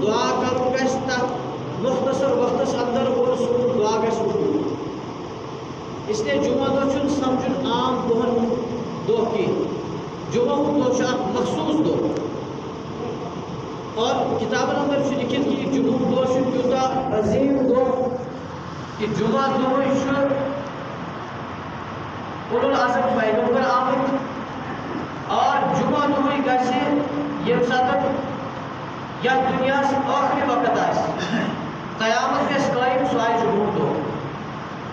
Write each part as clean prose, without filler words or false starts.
دعا کرو گژھِ تتھ مختصر وقتس اندر اور سون دعا گژھِ قبول اس لیے جمعہ دۄہ چھُنہٕ سمجھُن عام دۄہن ہُنٛد دۄہ کینٛہہ جمعہ ہُنٛد دۄہ چھُ اکھ مخصوٗص دۄہ اور کتابن اندر چھُ لیکھِتھ کہِ یہِ جمعہ ہُک دۄہ چھُ تیوٗتاہ عظیٖم دۄہ کہ جمعہ دۄہٕے چھُ اولو العزم پیغمبر آمٕتۍ اور جمعہ دۄہٕے گژھِ ییٚمہِ ساتہٕ یتھ دُنیاہس ٲخری وقت آسہِ قیامت گژھِ قٲیِم سُہ آسہِ جمعہ دۄہ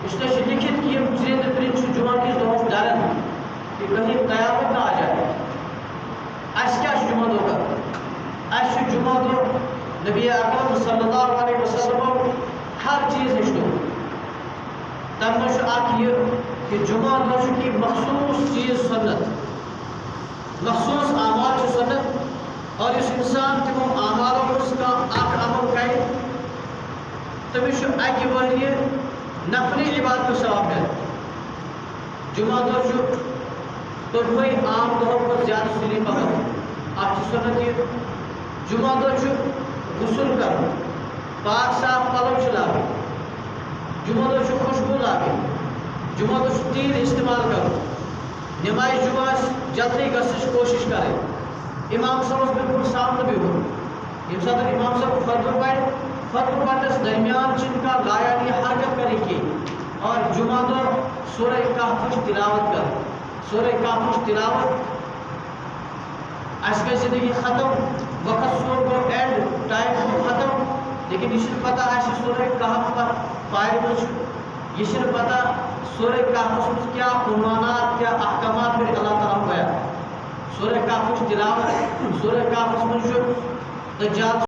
اس لیے چھُ لیکھِتھ کہ یِم چیٖز پرٛنۍ چھِ جمعہ کِس دۄہس ڈران کہ کہیں قیامت نہ آ جائے اَسہِ کیٛاہ چھُ جمعہ دۄہ کرُن اَسہِ چھُ جمعہ دۄہ نبی اکرم صلی اللہ علیہ وسلمو ہر چیز ہیٚچھنومُت تَمہِ منٛز چھُ اکھ یہِ کہ جمعہ دۄہ چھُ کینٛہہ مخصوٗص چیٖز سنت مخصوٗص اعمال چھِ سنت اور یُس اِنسان تِمو اعمالو منٛز کانٛہہ اکھ عمل کرِ تٔمِس چھُ اکہِ ؤرۍیہِ نفلی عبادتُک ثواب مِلان جمعہ دۄہ چھُ دۄنوَے عام دۄہو کھۄتہٕ زیادٕ سُلی پکان اکھ چھُ سنت یہِ جمعہ دۄہ چھُ غسل کرُن پاک صاف پلو چھِ لاگٕنۍ جمعہ دۄہ چھُ خوشبوٗ لاگٕنۍ جمعہ دۄہ چھُ تیٖل استعمال کرُن نمازِ جمعہس جلدی گژھنٕچ کوٗشش کرٕنۍ امام صٲبس بالکل سامنہٕ بِہُن ییٚمہِ ساتہٕ امام صٲب خطبہٕ پرِ خطبہٕ پرنس درمیان چھِنہٕ کانٛہہ لایانی حرکت کرٕنۍ کینٛہہ اور جمعہ دۄہ سورہ کہفٕچ تلاوت کرٕنۍ سورہ کہفٕچ تلاوت اَسہِ گژھِ زندگی ختم وقت سون گوٚو اینڈ ٹایم گوٚو ختم لیکن یہ چھنہٕ پتہ اَسہِ سورہ کہف پارِ منٛز چھُ یہ چھنہٕ پتہ سورہ کہفس منٛز کیٛاہ عنوانات کیٛاہ احکامات کٔرۍ اللہ تعالیٰ بیان سورہ کہفٕچ تلاوت سورہ کہفس منٛز چھُ دجال